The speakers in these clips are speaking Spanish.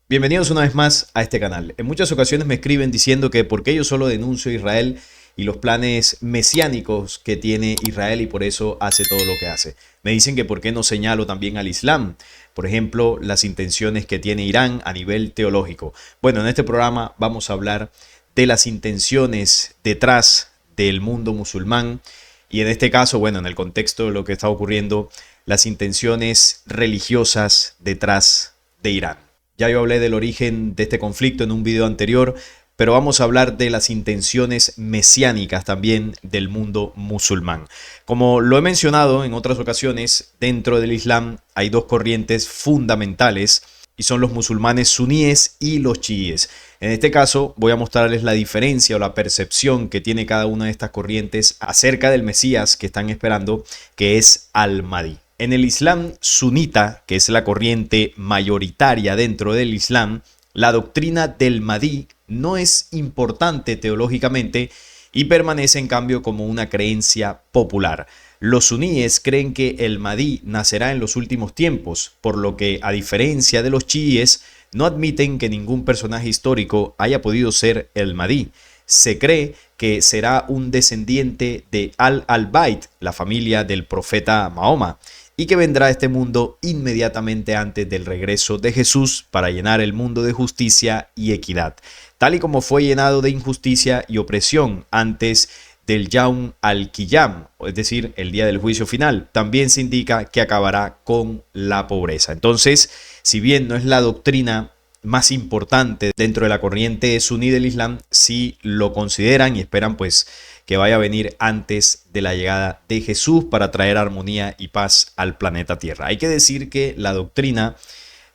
Bienvenidos una vez más a este canal. En muchas ocasiones me escriben diciendo que por qué yo solo denuncio a Israel y los planes mesiánicos que tiene Israel y por eso hace todo lo que hace. Me dicen que por qué no señalo también al Islam, por ejemplo, las intenciones que tiene Irán a nivel teológico. Bueno, en este programa vamos a hablar de las intenciones detrás del mundo musulmán y en este caso, bueno, en el contexto de lo que está ocurriendo, las intenciones religiosas detrás de Irán. Ya yo hablé del origen de este conflicto en un video anterior, pero vamos a hablar de las intenciones mesiánicas también del mundo musulmán. Como lo he mencionado en otras ocasiones, dentro del Islam hay dos corrientes fundamentales y son los musulmanes suníes y los chiíes. En este caso voy a mostrarles la diferencia o la percepción que tiene cada una de estas corrientes acerca del Mesías que están esperando, que es Al-Mahdi. En el Islam sunita, que es la corriente mayoritaria dentro del Islam, la doctrina del Mahdi no es importante teológicamente y permanece en cambio como una creencia popular. Los suníes creen que el Mahdi nacerá en los últimos tiempos, por lo que, a diferencia de los chiíes, no admiten que ningún personaje histórico haya podido ser el Mahdi. Se cree que será un descendiente de Al-Bayt, la familia del profeta Mahoma, y que vendrá a este mundo inmediatamente antes del regreso de Jesús para llenar el mundo de justicia y equidad, tal y como fue llenado de injusticia y opresión antes del Yawm al-Qiyam, es decir, el día del juicio final. También se indica que acabará con la pobreza. Entonces, si bien no es la doctrina más importante dentro de la corriente suní del Islam, sí lo consideran y esperan pues que vaya a venir antes de la llegada de Jesús para traer armonía y paz al planeta Tierra. Hay que decir que la doctrina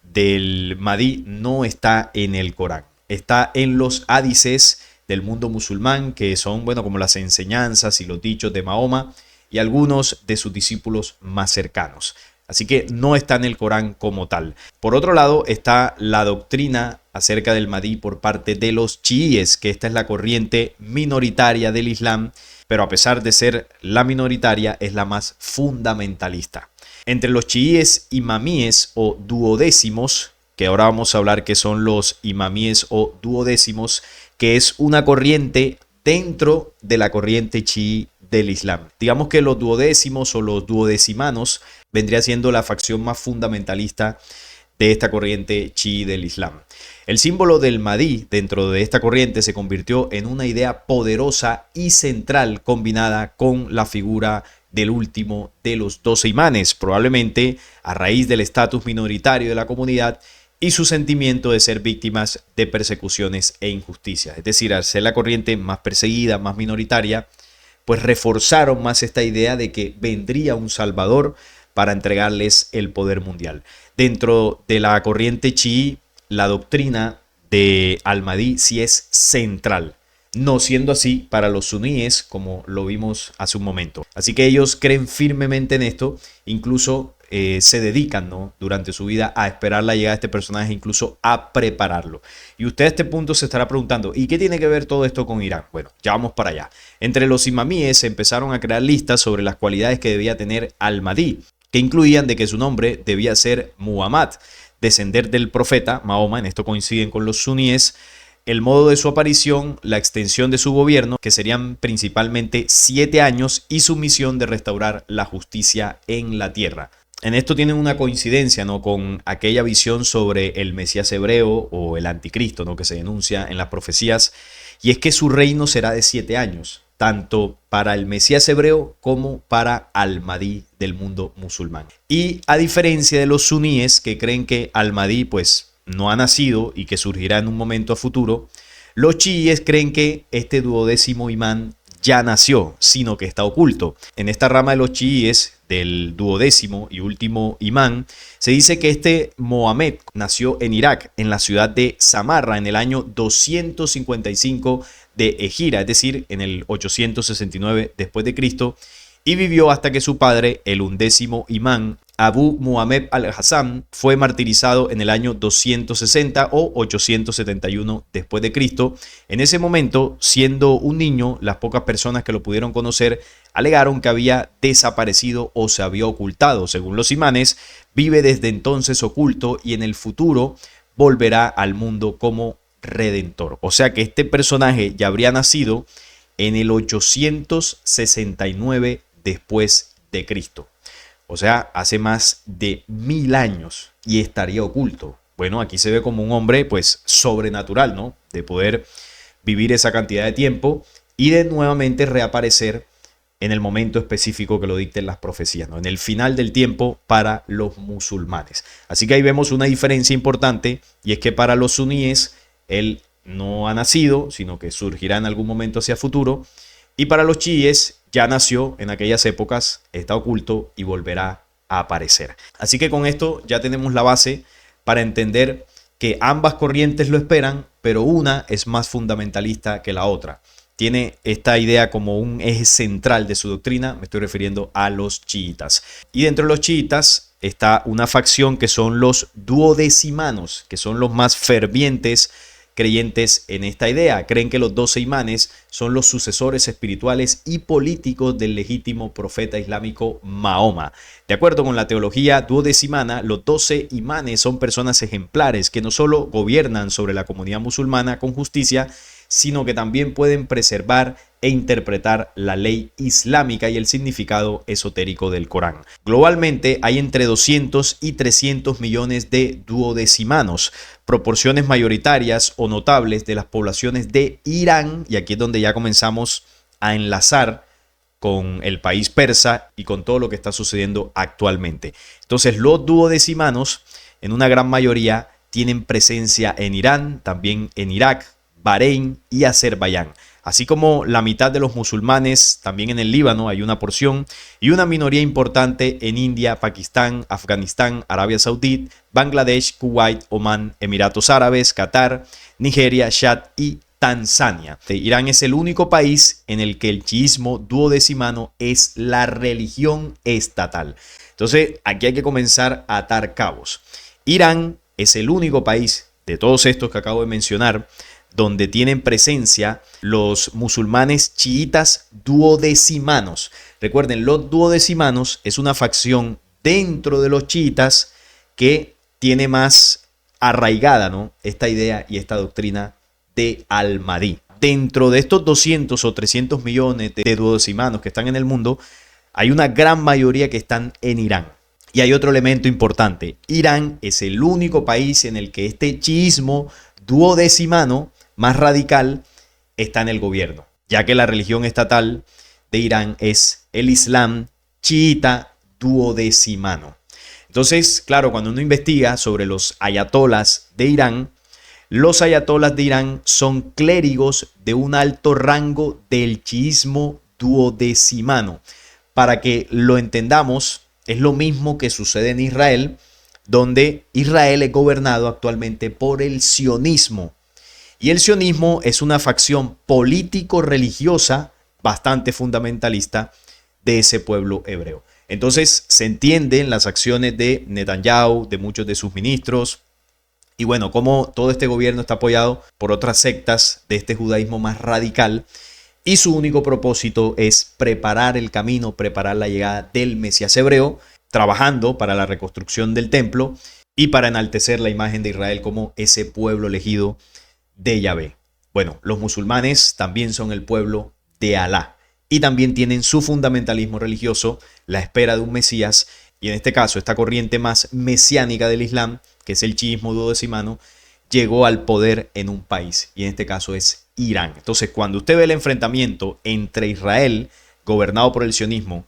del Mahdi no está en el Corán, está en los hadices del mundo musulmán, que son, bueno, como las enseñanzas y los dichos de Mahoma y algunos de sus discípulos más cercanos. Así que no está en el Corán como tal. Por otro lado está la doctrina acerca del Mahdi por parte de los chiíes, que esta es la corriente minoritaria del Islam, pero a pesar de ser la minoritaria es la más fundamentalista. Entre los chiíes imamíes o duodécimos, que ahora vamos a hablar que son los imamíes o duodécimos, que es una corriente dentro de la corriente chií del Islam. Digamos que los duodécimos o los duodecimanos vendría siendo la facción más fundamentalista de esta corriente chií del Islam. El símbolo del Mahdi dentro de esta corriente se convirtió en una idea poderosa y central combinada con la figura del último de los 12 imanes, probablemente a raíz del estatus minoritario de la comunidad y su sentimiento de ser víctimas de persecuciones e injusticias. Es decir, al ser la corriente más perseguida, más minoritaria, pues reforzaron más esta idea de que vendría un salvador para entregarles el poder mundial. Dentro de la corriente chií, la doctrina de Al-Mahdi sí es central, no siendo así para los suníes, como lo vimos hace un momento. Así que ellos creen firmemente en esto, incluso se dedican, ¿no?, durante su vida a esperar la llegada de este personaje, incluso a prepararlo. Y usted a este punto se estará preguntando, ¿y qué tiene que ver todo esto con Irán? Bueno, ya vamos para allá. Entre los imamíes se empezaron a crear listas sobre las cualidades que debía tener Al-Mahdi, que incluían de que su nombre debía ser Muhammad, descender del profeta Mahoma, en esto coinciden con los suníes, el modo de su aparición, la extensión de su gobierno, que serían principalmente 7 años, y su misión de restaurar la justicia en la tierra. En esto tienen una coincidencia, ¿no?, con aquella visión sobre el Mesías hebreo o el anticristo, ¿no?, que se denuncia en las profecías, y es que su reino será de 7 años, tanto para el Mesías hebreo como para Al-Mahdi del mundo musulmán. Y a diferencia de los suníes, que creen que Al-Mahdi pues no ha nacido y que surgirá en un momento a futuro, los chiíes creen que este duodécimo imán ya nació, sino que está oculto. En esta rama de los chiíes, del duodécimo y último imán, se dice que este Mohamed nació en Irak, en la ciudad de Samarra, en el año 255 de Egira, es decir, en el 869 después de Cristo, y vivió hasta que su padre, el 11º imán, Abu Muhammad al-Hassan, fue martirizado en el año 260 o 871 después de Cristo. En ese momento, siendo un niño, las pocas personas que lo pudieron conocer alegaron que había desaparecido o se había ocultado. Según los imanes, vive desde entonces oculto y en el futuro volverá al mundo como redentor. O sea que este personaje ya habría nacido en el 869 después de Cristo. O sea, hace más de 1000 años y estaría oculto. Bueno, aquí se ve como un hombre pues sobrenatural, ¿no? De poder vivir esa cantidad de tiempo y de nuevamente reaparecer en el momento específico que lo dicten las profecías, ¿no? En el final del tiempo para los musulmanes. Así que ahí vemos una diferencia importante, y es que para los suníes él no ha nacido, sino que surgirá en algún momento hacia futuro, y para los chiíes ya nació en aquellas épocas, está oculto y volverá a aparecer. Así que con esto ya tenemos la base para entender que ambas corrientes lo esperan, pero una es más fundamentalista que la otra. Tiene esta idea como un eje central de su doctrina, me estoy refiriendo a los chiitas. Y dentro de los chiitas está una facción que son los duodecimanos, que son los más fervientes creyentes en esta idea. Creen que los 12 imanes son los sucesores espirituales y políticos del legítimo profeta islámico Mahoma. De acuerdo con la teología duodecimana, los 12 imanes son personas ejemplares que no solo gobiernan sobre la comunidad musulmana con justicia, sino que también pueden preservar e interpretar la ley islámica y el significado esotérico del Corán. Globalmente hay entre 200 y 300 millones de duodecimanos, proporciones mayoritarias o notables de las poblaciones de Irán, y aquí es donde ya comenzamos a enlazar con el país persa y con todo lo que está sucediendo actualmente. Entonces los duodecimanos en una gran mayoría tienen presencia en Irán, también en Irak, Bahrein y Azerbaiyán, así como la mitad de los musulmanes. También en el Líbano hay una porción y una minoría importante en India, Pakistán, Afganistán, Arabia Saudí, Bangladesh, Kuwait, Omán, Emiratos Árabes, Qatar, Nigeria, Chad y Tanzania. Irán es el único país en el que el chiismo duodecimano es la religión estatal. Entonces aquí hay que comenzar a atar cabos. Irán es el único país de todos estos que acabo de mencionar donde tienen presencia los musulmanes chiitas duodecimanos. Recuerden, los duodecimanos es una facción dentro de los chiitas que tiene más arraigada, ¿no?, esta idea y esta doctrina de Al-Mahdi. Dentro de estos 200 o 300 millones de duodecimanos que están en el mundo, hay una gran mayoría que están en Irán. Y hay otro elemento importante. Irán es el único país en el que este chiismo duodecimano más radical está en el gobierno, ya que la religión estatal de Irán es el Islam chiita duodecimano. Entonces, claro, cuando uno investiga sobre los ayatolas de Irán, los ayatolas de Irán son clérigos de un alto rango del chiismo duodecimano. Para que lo entendamos, es lo mismo que sucede en Israel, donde Israel es gobernado actualmente por el sionismo. Y el sionismo es una facción político-religiosa bastante fundamentalista de ese pueblo hebreo. Entonces se entienden las acciones de Netanyahu, de muchos de sus ministros, y bueno, como todo este gobierno está apoyado por otras sectas de este judaísmo más radical, y su único propósito es preparar el camino, preparar la llegada del Mesías hebreo, trabajando para la reconstrucción del templo y para enaltecer la imagen de Israel como ese pueblo elegido de Yahvé. Bueno, los musulmanes también son el pueblo de Alá y también tienen su fundamentalismo religioso, la espera de un Mesías, y en este caso esta corriente más mesiánica del Islam, que es el chiismo duodecimano, llegó al poder en un país, y en este caso es Irán. Entonces, cuando usted ve el enfrentamiento entre Israel, gobernado por el sionismo,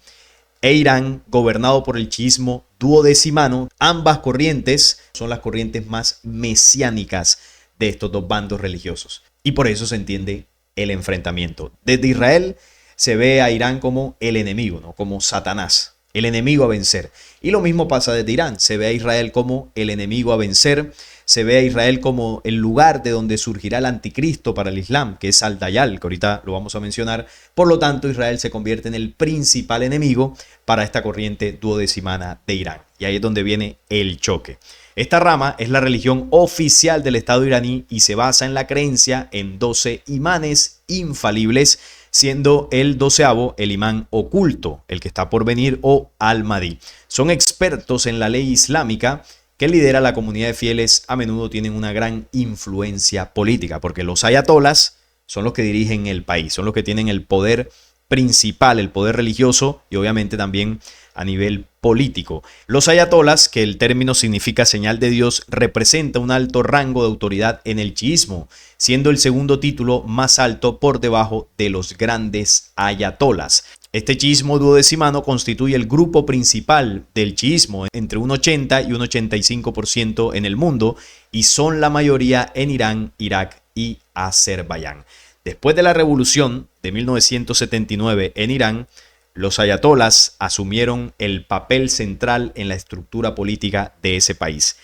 e Irán, gobernado por el chiismo duodecimano, ambas corrientes son las corrientes más mesiánicas de estos dos bandos religiosos. Y por eso se entiende el enfrentamiento. Desde Israel se ve a Irán como el enemigo, ¿no?, como Satanás, el enemigo a vencer. Y lo mismo pasa desde Irán. Se ve a Israel como el enemigo a vencer. Se ve a Israel como el lugar de donde surgirá el anticristo para el Islam, que es Al-Dayjal, que ahorita lo vamos a mencionar. Por lo tanto, Israel se convierte en el principal enemigo para esta corriente duodecimana de Irán. Y ahí es donde viene el choque. Esta rama es la religión oficial del Estado iraní y se basa en la creencia en 12 imanes infalibles, siendo el 12avo el imán oculto, el que está por venir, o Al-Mahdi. Son expertos en la ley islámica que lidera la comunidad de fieles a menudo tienen una gran influencia política, porque los ayatolas son los que dirigen el país, son los que tienen el poder principal, el poder religioso y obviamente también a nivel político. Los ayatolas, que el término significa señal de Dios, representa un alto rango de autoridad en el chiismo, siendo el segundo título más alto por debajo de los grandes ayatolas. Este chiismo duodecimano constituye el grupo principal del chiismo, entre un 80 y un 85% en el mundo, y son la mayoría en Irán, Irak y Azerbaiyán. Después de la revolución de 1979 en Irán, los ayatolas asumieron el papel central en la estructura política de ese país.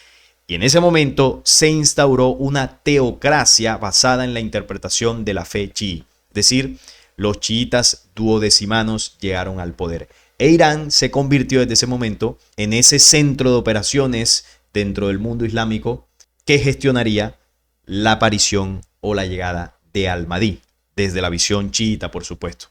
Y en ese momento se instauró una teocracia basada en la interpretación de la fe chií. Es decir, los chiitas duodecimanos llegaron al poder. E Irán se convirtió desde ese momento en ese centro de operaciones dentro del mundo islámico que gestionaría la aparición o la llegada de Al-Mahdi, desde la visión chiita, por supuesto.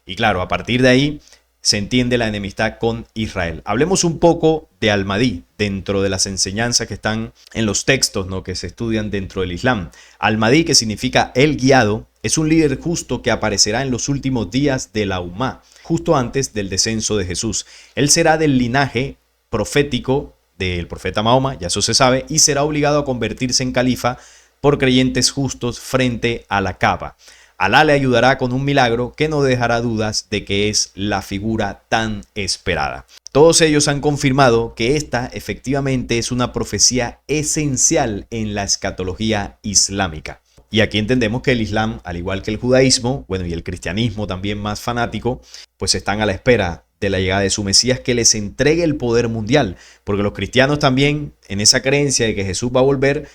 Y claro, a partir de ahí se entiende la enemistad con Israel. Hablemos un poco de Al-Mahdi dentro de las enseñanzas que están en los textos, ¿no?, que se estudian dentro del Islam. Al-Mahdi, que significa el guiado, es un líder justo que aparecerá en los últimos días de la Umá, justo antes del descenso de Jesús. Él será del linaje profético del profeta Mahoma, ya eso se sabe, y será obligado a convertirse en califa por creyentes justos frente a la Kaaba. Alá le ayudará con un milagro que no dejará dudas de que es la figura tan esperada. Todos ellos han confirmado que esta efectivamente es una profecía esencial en la escatología islámica. Y aquí entendemos que el Islam, al igual que el judaísmo, bueno, y el cristianismo también más fanático, pues están a la espera de la llegada de su Mesías que les entregue el poder mundial. Porque los cristianos también, en esa creencia de que Jesús va a volver,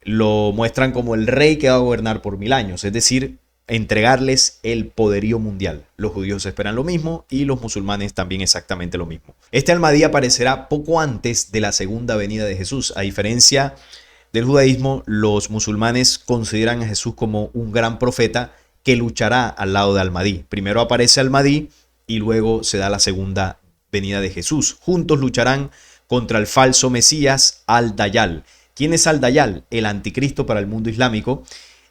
lo muestran como el rey que va a gobernar por 1000 años. Es decir, entregarles el poderío mundial. Los judíos esperan lo mismo y los musulmanes también exactamente lo mismo. Este Al-Mahdi aparecerá poco antes de la segunda venida de Jesús. A diferencia del judaísmo, los musulmanes consideran a Jesús como un gran profeta que luchará al lado de Al-Mahdi. Primero aparece Al-Mahdi y luego se da la segunda venida de Jesús. Juntos lucharán contra el falso Mesías Al-Dayjal. ¿Quién es Al-Dayjal? El anticristo para el mundo islámico.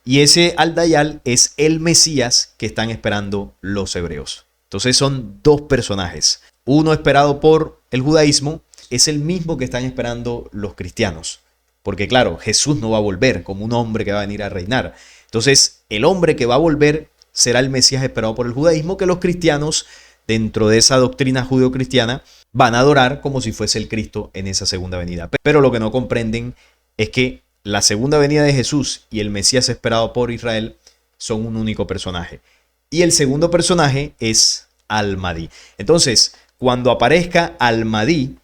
Y ese Al-Dayjal es el Mesías que están esperando los hebreos. Entonces son dos personajes. Uno esperado por el judaísmo es el mismo que están esperando los cristianos. Porque claro, Jesús no va a volver como un hombre que va a venir a reinar. Entonces el hombre que va a volver será el Mesías esperado por el judaísmo, que los cristianos, dentro de esa doctrina judeocristiana, van a adorar como si fuese el Cristo en esa segunda venida. Pero lo que no comprenden es que la segunda venida de Jesús y el Mesías esperado por Israel son un único personaje. Y el segundo personaje es Al-Mahdi. Entonces, cuando aparezca Al-Mahdi,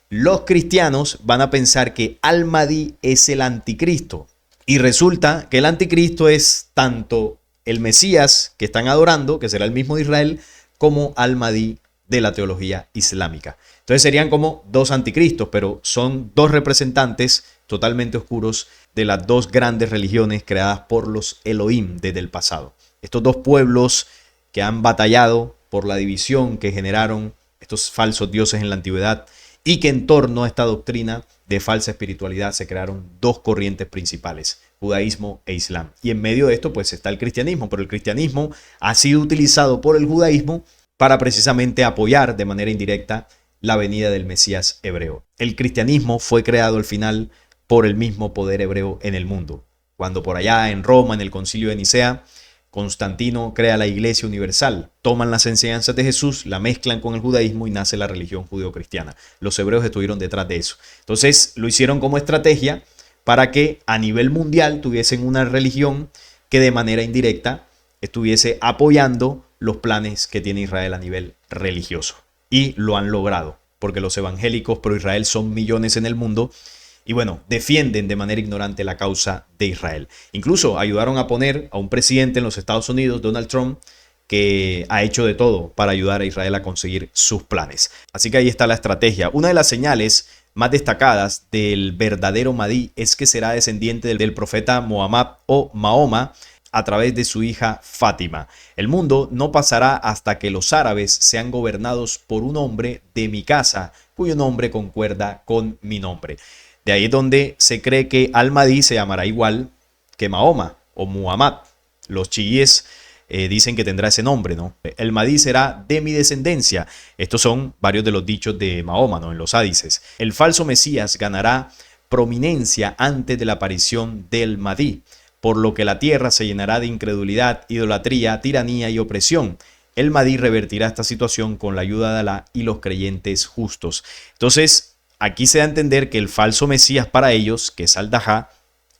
los cristianos van a pensar que Al-Mahdi es el anticristo. Y resulta que el anticristo es tanto el Mesías que están adorando, que será el mismo de Israel, como Al-Mahdi de la teología islámica. Entonces serían como dos anticristos, pero son dos representantes totalmente oscuros de las dos grandes religiones creadas por los Elohim desde el pasado. Estos dos pueblos que han batallado por la división que generaron estos falsos dioses en la antigüedad y que en torno a esta doctrina de falsa espiritualidad se crearon dos corrientes principales, judaísmo e islam. Y en medio de esto pues está el cristianismo, pero el cristianismo ha sido utilizado por el judaísmo para precisamente apoyar de manera indirecta la venida del Mesías hebreo. El cristianismo fue creado al final por el mismo poder hebreo en el mundo. Cuando por allá en Roma, en el concilio de Nicea, Constantino crea la Iglesia Universal, toman las enseñanzas de Jesús, la mezclan con el judaísmo y nace la religión judeocristiana. Los hebreos estuvieron detrás de eso. Entonces lo hicieron como estrategia para que a nivel mundial tuviesen una religión que de manera indirecta estuviese apoyando los planes que tiene Israel a nivel religioso. Y lo han logrado, porque los evangélicos pro Israel son millones en el mundo y bueno, defienden de manera ignorante la causa de Israel. Incluso ayudaron a poner a un presidente en los Estados Unidos, Donald Trump, que ha hecho de todo para ayudar a Israel a conseguir sus planes. Así que ahí está la estrategia. Una de las señales más destacadas del verdadero Mahdi es que será descendiente del profeta Muhammad o Mahoma a través de su hija Fátima. El mundo no pasará hasta que los árabes sean gobernados por un hombre de mi casa, cuyo nombre concuerda con mi nombre. De ahí es donde se cree que Al-Mahdi se llamará igual que Mahoma o Muhammad. Los chiíes dicen que tendrá ese nombre, ¿no? El Mahdi será de mi descendencia. Estos son varios de los dichos de Mahoma, ¿no? En los hadices. El falso Mesías ganará prominencia antes de la aparición del Mahdi, por lo que la tierra se llenará de incredulidad, idolatría, tiranía y opresión. El Mahdi revertirá esta situación con la ayuda de Alá y los creyentes justos. Entonces, aquí se da a entender que el falso Mesías para ellos, que es Al-Dajjal,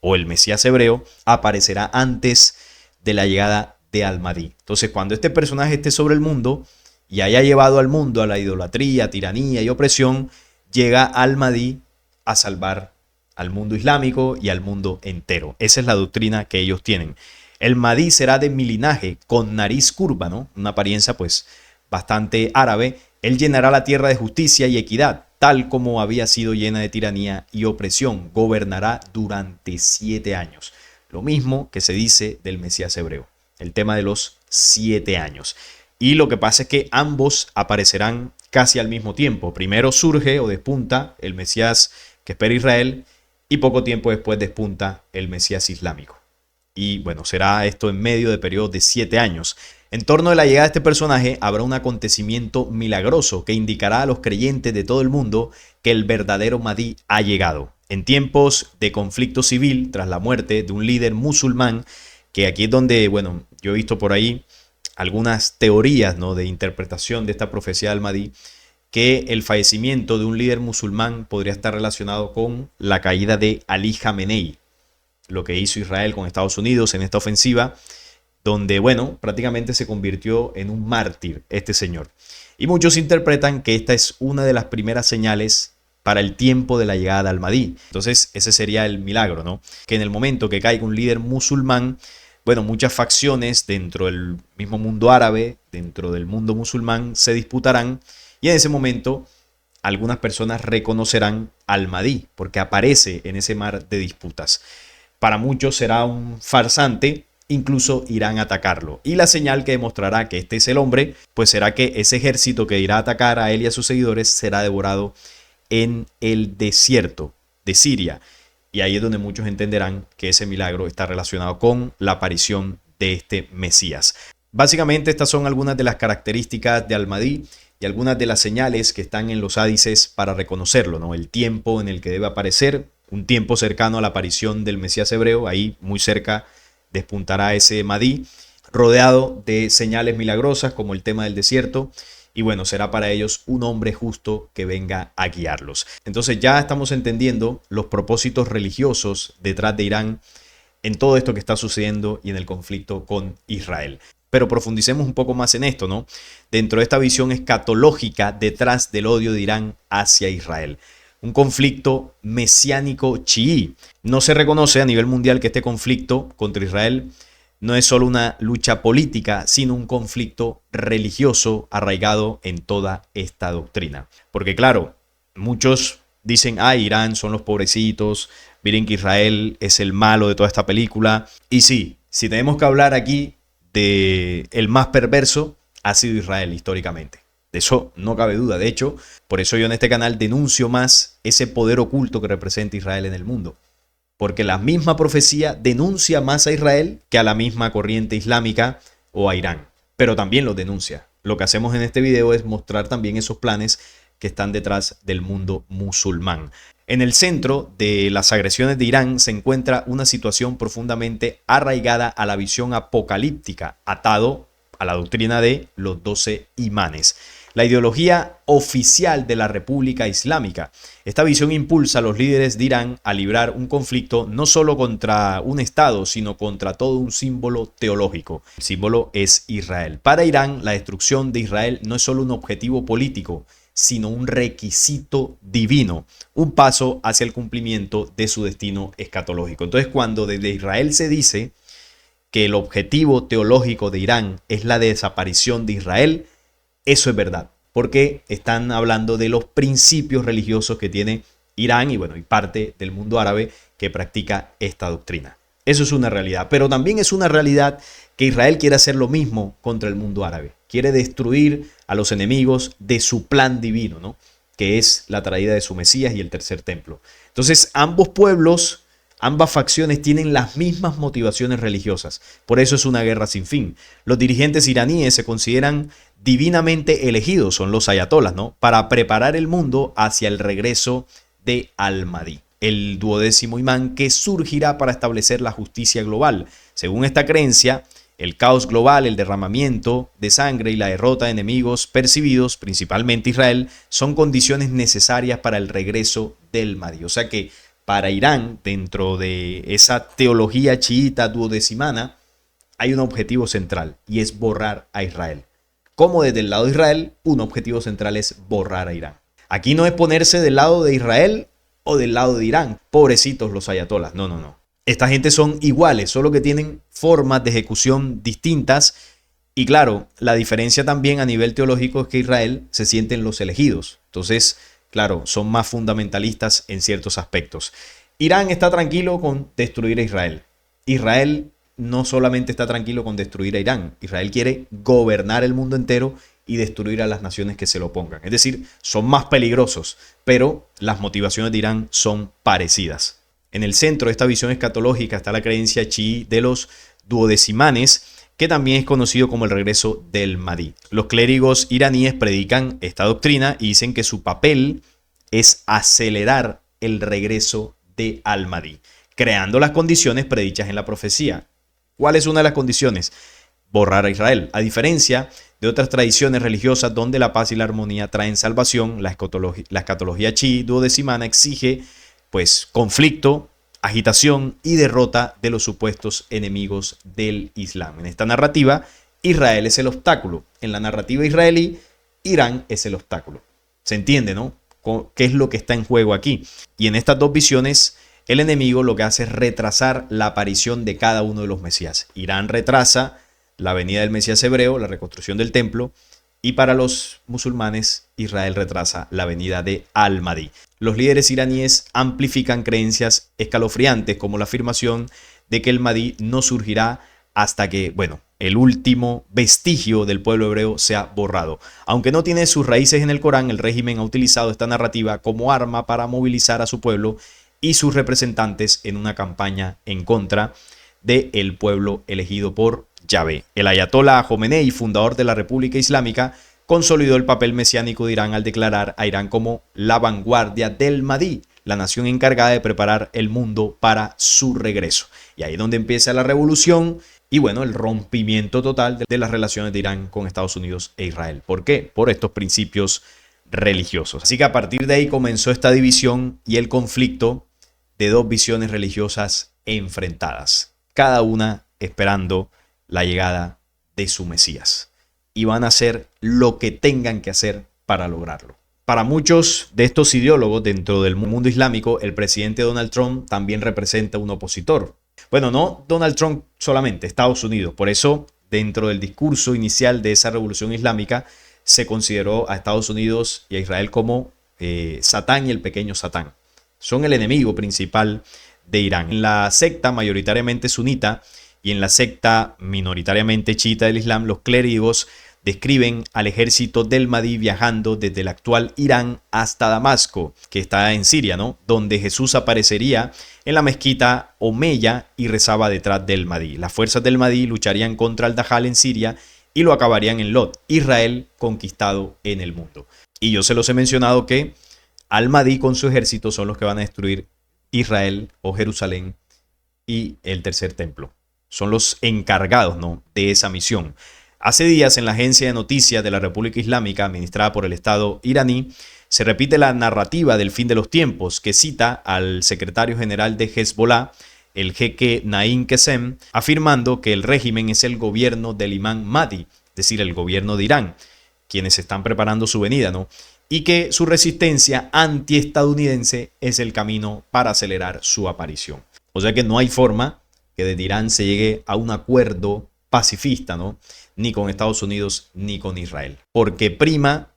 o el Mesías hebreo, aparecerá antes de la llegada de Al-Mahdi. Entonces, cuando este personaje esté sobre el mundo y haya llevado al mundo a la idolatría, tiranía y opresión, llega Al-Mahdi a salvar al mundo islámico y al mundo entero. Esa es la doctrina que ellos tienen. El Mahdi será de mi linaje, con nariz curva, ¿no? Una apariencia pues bastante árabe. Él llenará la tierra de justicia y equidad, tal como había sido llena de tiranía y opresión. Gobernará durante 7 años. Lo mismo que se dice del Mesías hebreo, el tema de los 7 años. Y lo que pasa es que ambos aparecerán casi al mismo tiempo. Primero surge o despunta el Mesías que espera Israel y poco tiempo después despunta el Mesías islámico. Y bueno, será esto en medio de periodos de 7 años. En torno de la llegada de este personaje habrá un acontecimiento milagroso que indicará a los creyentes de todo el mundo que el verdadero Mahdi ha llegado. En tiempos de conflicto civil, tras la muerte de un líder musulmán, que aquí es donde, bueno, yo he visto por ahí algunas teorías, ¿no?, de interpretación de esta profecía del Mahdi, que el fallecimiento de un líder musulmán podría estar relacionado con la caída de Ali Khamenei, lo que hizo Israel con Estados Unidos en esta ofensiva, donde, bueno, prácticamente se convirtió en un mártir este señor. Y muchos interpretan que esta es una de las primeras señales para el tiempo de la llegada de Al-Mahdi. Entonces, ese sería el milagro, ¿no? Que en el momento que caiga un líder musulmán, bueno, muchas facciones dentro del mismo mundo árabe, dentro del mundo musulmán, se disputarán y en ese momento algunas personas reconocerán al Mahdi porque aparece en ese mar de disputas. Para muchos será un farsante, incluso irán a atacarlo. Y la señal que demostrará que este es el hombre, pues será que ese ejército que irá a atacar a él y a sus seguidores será devorado en el desierto de Siria. Y ahí es donde muchos entenderán que ese milagro está relacionado con la aparición de este Mesías. Básicamente estas son algunas de las características de Al-Mahdi y algunas de las señales que están en los hadices para reconocerlo, ¿no? El tiempo en el que debe aparecer, un tiempo cercano a la aparición del Mesías hebreo, ahí muy cerca despuntará ese Mahdi, rodeado de señales milagrosas como el tema del desierto, y bueno, será para ellos un hombre justo que venga a guiarlos. Entonces ya estamos entendiendo los propósitos religiosos detrás de Irán en todo esto que está sucediendo y en el conflicto con Israel. Pero profundicemos un poco más en esto, ¿no? Dentro de esta visión escatológica detrás del odio de Irán hacia Israel. Un conflicto mesiánico chií. No se reconoce a nivel mundial que este conflicto contra Israel no es solo una lucha política, sino un conflicto religioso arraigado en toda esta doctrina. Porque claro, muchos dicen, Irán son los pobrecitos, miren que Israel es el malo de toda esta película. Y sí, si tenemos que hablar aquí de el más perverso, ha sido Israel históricamente. De eso no cabe duda. De hecho, por eso yo en este canal denuncio más ese poder oculto que representa Israel en el mundo. Porque la misma profecía denuncia más a Israel que a la misma corriente islámica o a Irán. Pero también lo denuncia. Lo que hacemos en este video es mostrar también esos planes que están detrás del mundo musulmán. En el centro de las agresiones de Irán se encuentra una situación profundamente arraigada a la visión apocalíptica, atado a la doctrina de los 12 imanes. La ideología oficial de la República Islámica. Esta visión impulsa a los líderes de Irán a librar un conflicto no solo contra un Estado, sino contra todo un símbolo teológico. El símbolo es Israel. Para Irán, la destrucción de Israel no es solo un objetivo político, sino un requisito divino, un paso hacia el cumplimiento de su destino escatológico. Entonces, cuando desde Israel se dice que el objetivo teológico de Irán es la desaparición de Israel, eso es verdad, porque están hablando de los principios religiosos que tiene Irán y bueno, y parte del mundo árabe que practica esta doctrina. Eso es una realidad, pero también es una realidad que Israel quiere hacer lo mismo contra el mundo árabe. Quiere destruir a los enemigos de su plan divino, ¿no? que es la traída de su Mesías y el tercer templo. Entonces, ambos pueblos, ambas facciones tienen las mismas motivaciones religiosas. Por eso es una guerra sin fin. Los dirigentes iraníes se consideran divinamente elegidos, son los ayatolas, ¿no?, para preparar el mundo hacia el regreso de Al-Mahdi, el 12º imán que surgirá para establecer la justicia global. Según esta creencia, el caos global, el derramamiento de sangre y la derrota de enemigos percibidos, principalmente Israel, son condiciones necesarias para el regreso del Mahdi. O sea que para Irán, dentro de esa teología chiita duodecimana, hay un objetivo central y es borrar a Israel. Como desde el lado de Israel, un objetivo central es borrar a Irán. Aquí no es ponerse del lado de Israel o del lado de Irán. Pobrecitos los ayatolas. No, no, no. Esta gente son iguales, solo que tienen formas de ejecución distintas. Y claro, la diferencia también a nivel teológico es que Israel se sienten los elegidos. Entonces, claro, son más fundamentalistas en ciertos aspectos. Irán está tranquilo con destruir a Israel. Israel no solamente está tranquilo con destruir a Irán. Israel quiere gobernar el mundo entero y destruir a las naciones que se lo opongan. Es decir, son más peligrosos, pero las motivaciones de Irán son parecidas. En el centro de esta visión escatológica está la creencia chií de los duodecimanes, que también es conocido como el regreso del Mahdi. Los clérigos iraníes predican esta doctrina y dicen que su papel es acelerar el regreso de Al-Mahdi, creando las condiciones predichas en la profecía. ¿Cuál es una de las condiciones? Borrar a Israel. A diferencia de otras tradiciones religiosas donde la paz y la armonía traen salvación, la escatología chií duodecimana exige pues conflicto, agitación y derrota de los supuestos enemigos del Islam. En esta narrativa, Israel es el obstáculo. En la narrativa israelí, Irán es el obstáculo. Se entiende, ¿no?, qué es lo que está en juego aquí. Y en estas dos visiones, el enemigo lo que hace es retrasar la aparición de cada uno de los Mesías. Irán retrasa la venida del Mesías hebreo, la reconstrucción del templo, y para los musulmanes, Israel retrasa la venida de Al-Mahdi. Los líderes iraníes amplifican creencias escalofriantes como la afirmación de que el Mahdi no surgirá hasta que, el último vestigio del pueblo hebreo sea borrado. Aunque no tiene sus raíces en el Corán, el régimen ha utilizado esta narrativa como arma para movilizar a su pueblo y sus representantes en una campaña en contra del pueblo elegido por Yahvé. El ayatolá Jomenei, fundador de la República Islámica, consolidó el papel mesiánico de Irán al declarar a Irán como la vanguardia del Mahdi, la nación encargada de preparar el mundo para su regreso. Y ahí es donde empieza la revolución y el rompimiento total de las relaciones de Irán con Estados Unidos e Israel. ¿Por qué? Por estos principios religiosos. Así que a partir de ahí comenzó esta división y el conflicto de dos visiones religiosas enfrentadas, cada una esperando la llegada de su Mesías. Y van a hacer lo que tengan que hacer para lograrlo. Para muchos de estos ideólogos dentro del mundo islámico, el presidente Donald Trump también representa un opositor. No Donald Trump solamente, Estados Unidos. Por eso, dentro del discurso inicial de esa revolución islámica, se consideró a Estados Unidos y a Israel como Satán y el pequeño Satán. Son el enemigo principal de Irán. En la secta mayoritariamente sunita y en la secta minoritariamente chiita del Islam, los clérigos describen al ejército del Mahdi viajando desde el actual Irán hasta Damasco, que está en Siria, ¿no?, donde Jesús aparecería en la mezquita Omeya y rezaba detrás del Mahdi. Las fuerzas del Mahdi lucharían contra al-Dajjal en Siria y lo acabarían en Lod, Israel conquistado en el mundo. Y yo se los he mencionado que al-Mahdi con su ejército son los que van a destruir Israel o Jerusalén y el tercer templo. Son los encargados, ¿no?, de esa misión. Hace días en la agencia de noticias de la República Islámica administrada por el Estado iraní se repite la narrativa del fin de los tiempos que cita al secretario general de Hezbollah, el jeque Naim Qasem, afirmando que el régimen es el gobierno del imán Mahdi, es decir, el gobierno de Irán, quienes están preparando su venida, ¿no?, y que su resistencia antiestadounidense es el camino para acelerar su aparición. O sea que no hay forma que desde Irán se llegue a un acuerdo pacifista, ¿no?, ni con Estados Unidos ni con Israel, porque prima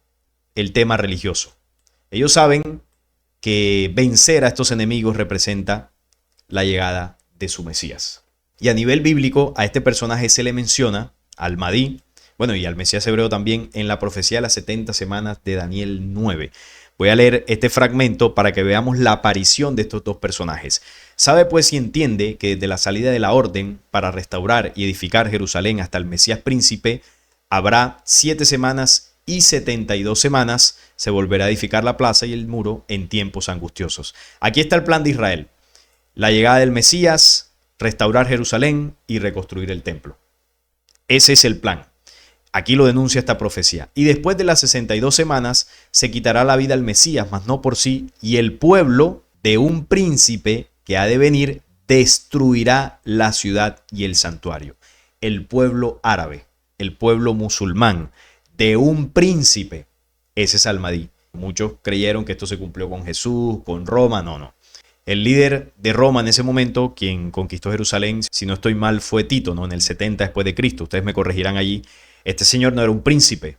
el tema religioso. Ellos saben que vencer a estos enemigos representa la llegada de su Mesías. Y a nivel bíblico, a este personaje se le menciona, al Mahdi, y al Mesías hebreo también, en la profecía de las 70 semanas de Daniel 9. Voy a leer este fragmento para que veamos la aparición de estos dos personajes. Sabe pues y entiende que desde la salida de la orden para restaurar y edificar Jerusalén hasta el Mesías príncipe, habrá 7 semanas y 72 semanas, se volverá a edificar la plaza y el muro en tiempos angustiosos. Aquí está el plan de Israel. La llegada del Mesías, restaurar Jerusalén y reconstruir el templo. Ese es el plan. Aquí lo denuncia esta profecía. Y después de las 62 semanas se quitará la vida al Mesías, mas no por sí, y el pueblo de un príncipe que ha de venir destruirá la ciudad y el santuario. El pueblo árabe, el pueblo musulmán, de un príncipe. Ese es Al-Mahdi. Muchos creyeron que esto se cumplió con Jesús, con Roma. No. El líder de Roma en ese momento, quien conquistó Jerusalén, si no estoy mal, fue Tito, ¿no? En el 70 después de Cristo. Ustedes me corregirán allí. Este señor no era un príncipe,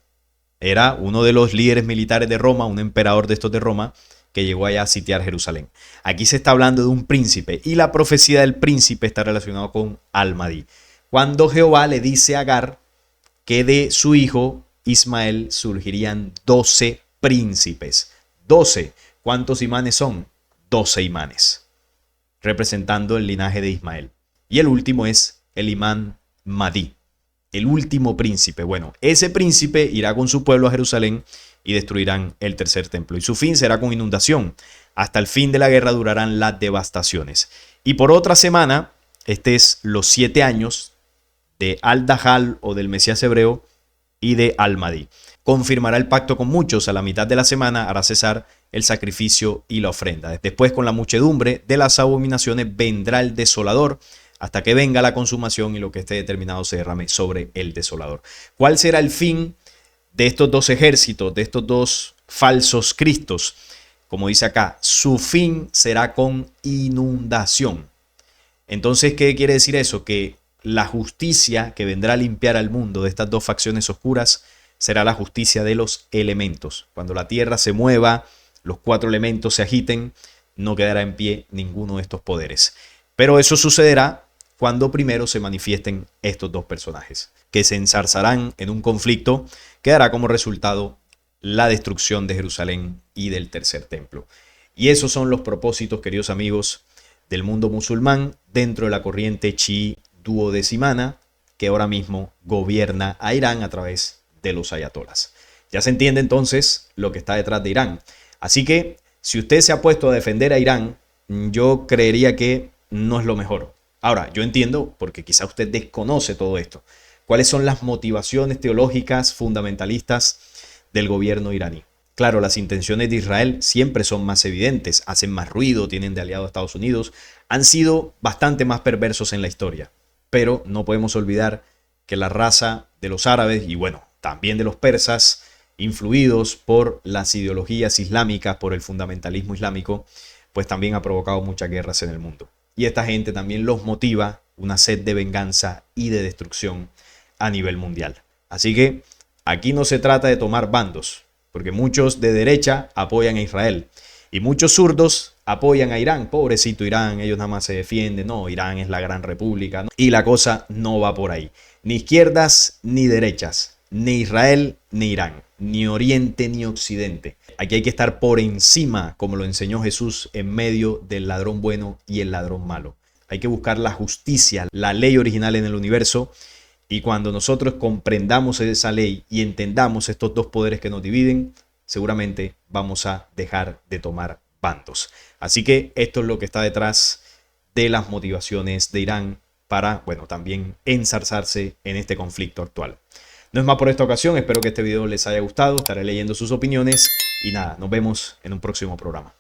era uno de los líderes militares de Roma, un emperador de estos de Roma, que llegó allá a sitiar Jerusalén. Aquí se está hablando de un príncipe, y la profecía del príncipe está relacionada con Al-Mahdi. Cuando Jehová le dice a Agar que de su hijo Ismael surgirían 12 príncipes. 12. ¿Cuántos imanes son? 12 imanes, representando el linaje de Ismael. Y el último es el imán Mahdi, el último príncipe. Bueno, ese príncipe irá con su pueblo a Jerusalén y destruirán el tercer templo. Y su fin será con inundación. Hasta el fin de la guerra durarán las devastaciones. Y por otra semana, este es los 7 años de Al-Dajjal o del Mesías hebreo y de Al-Mahdi. Confirmará el pacto con muchos. A la mitad de la semana hará cesar el sacrificio y la ofrenda. Después, con la muchedumbre de las abominaciones, vendrá el desolador, hasta que venga la consumación y lo que esté determinado se derrame sobre el desolador. ¿Cuál será el fin de estos dos ejércitos, de estos dos falsos cristos? Como dice acá, su fin será con inundación. Entonces, ¿qué quiere decir eso? Que la justicia que vendrá a limpiar al mundo de estas dos facciones oscuras será la justicia de los elementos. Cuando la tierra se mueva, los 4 elementos se agiten, no quedará en pie ninguno de estos poderes. Pero eso sucederá cuando primero se manifiesten estos dos personajes, que se ensarzarán en un conflicto que dará como resultado la destrucción de Jerusalén y del tercer templo. Y esos son los propósitos, queridos amigos, del mundo musulmán dentro de la corriente chií duodecimana que ahora mismo gobierna a Irán a través de los ayatolas. Ya se entiende entonces lo que está detrás de Irán. Así que si usted se ha puesto a defender a Irán, yo creería que no es lo mejor. Ahora, yo entiendo, porque quizá usted desconoce todo esto, cuáles son las motivaciones teológicas fundamentalistas del gobierno iraní. Claro, las intenciones de Israel siempre son más evidentes, hacen más ruido, tienen de aliado a Estados Unidos, han sido bastante más perversos en la historia. Pero no podemos olvidar que la raza de los árabes y bueno, también de los persas, influidos por las ideologías islámicas, por el fundamentalismo islámico, pues también ha provocado muchas guerras en el mundo. Y esta gente también los motiva una sed de venganza y de destrucción a nivel mundial. Así que aquí no se trata de tomar bandos, porque muchos de derecha apoyan a Israel y muchos zurdos apoyan a Irán. Pobrecito Irán, ellos nada más se defienden. No, Irán es la gran república, ¿no? Y la cosa no va por ahí. Ni izquierdas ni derechas, ni Israel ni Irán, ni Oriente ni Occidente. Aquí hay que estar por encima, como lo enseñó Jesús, en medio del ladrón bueno y el ladrón malo. Hay que buscar la justicia, la ley original en el universo. Y cuando nosotros comprendamos esa ley y entendamos estos dos poderes que nos dividen, seguramente vamos a dejar de tomar bandos. Así que esto es lo que está detrás de las motivaciones de Irán para, bueno, también ensarzarse en este conflicto actual. No es más por esta ocasión, espero que este video les haya gustado, estaré leyendo sus opiniones y nada, nos vemos en un próximo programa.